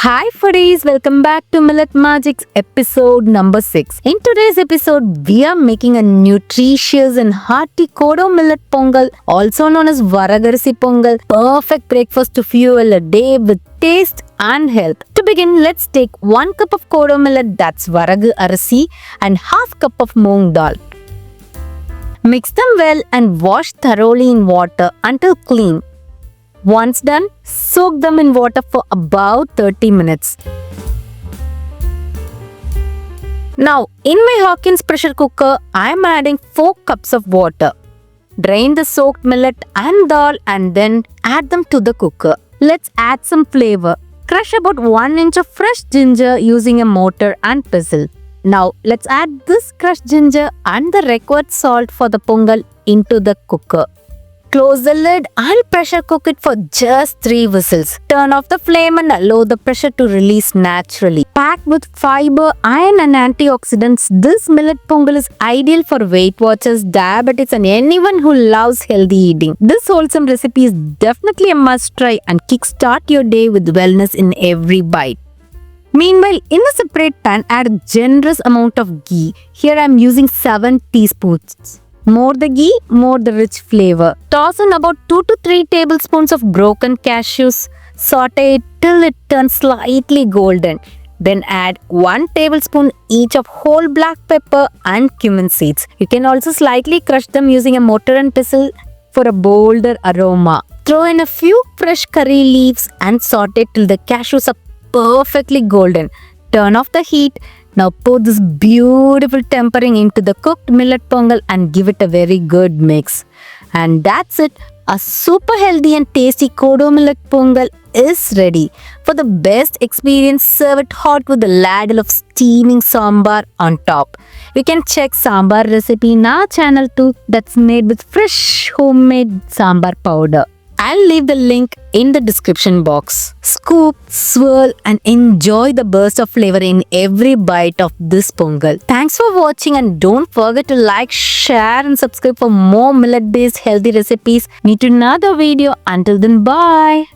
Hi foodies, welcome back to Millet Magic's episode number 6. In today's episode, we are making a nutritious and hearty Kodo Millet Pongal, also known as Varagu Arisi Pongal, perfect breakfast to fuel a day with taste and health. To begin, let's take 1 cup of Kodo millet, that's Varagu Arisi, and half cup of moong dal. Mix them well and wash thoroughly in water until clean. Once done, soak them in water for about 30 minutes. Now, in my Hawkins pressure cooker, I am adding 4 cups of water. Drain the soaked millet and dal and then add them to the cooker. Let's add some flavor. Crush about 1 inch of fresh ginger using a mortar and pestle. Now, let's add this crushed ginger and the required salt for the pongal into the cooker. Close the lid and pressure cook it for just 3 whistles. Turn off the flame and allow the pressure to release naturally. Packed with fiber, iron and antioxidants, this millet pongal is ideal for Weight Watchers, diabetics and anyone who loves healthy eating. This wholesome recipe is definitely a must try and kickstart your day with wellness in every bite. Meanwhile, in a separate pan, add a generous amount of ghee. Here I am using 7 teaspoons. More the ghee, more the rich flavor. Toss in about 2 to 3 tablespoons of broken cashews. Saute it till it turns slightly golden. Then add 1 tablespoon each of whole black pepper and cumin seeds. You can also slightly crush them using a mortar and pestle for a bolder aroma. Throw in a few fresh curry leaves and saute till the cashews are perfectly golden. Turn off the heat. Now pour this beautiful tempering into the cooked millet pongal and give it a very good mix. And that's it. A super healthy and tasty Kodo Millet Pongal is ready. For the best experience, serve it hot with a ladle of steaming sambar on top. You can check sambar recipe in our channel too, that's made with fresh homemade sambar powder. I'll leave the link in the description box. Scoop, swirl and enjoy the burst of flavor in every bite of this pongal. Thanks for watching and don't forget to like, share and subscribe for more millet based healthy recipes. Meet you in another video. Until then, bye.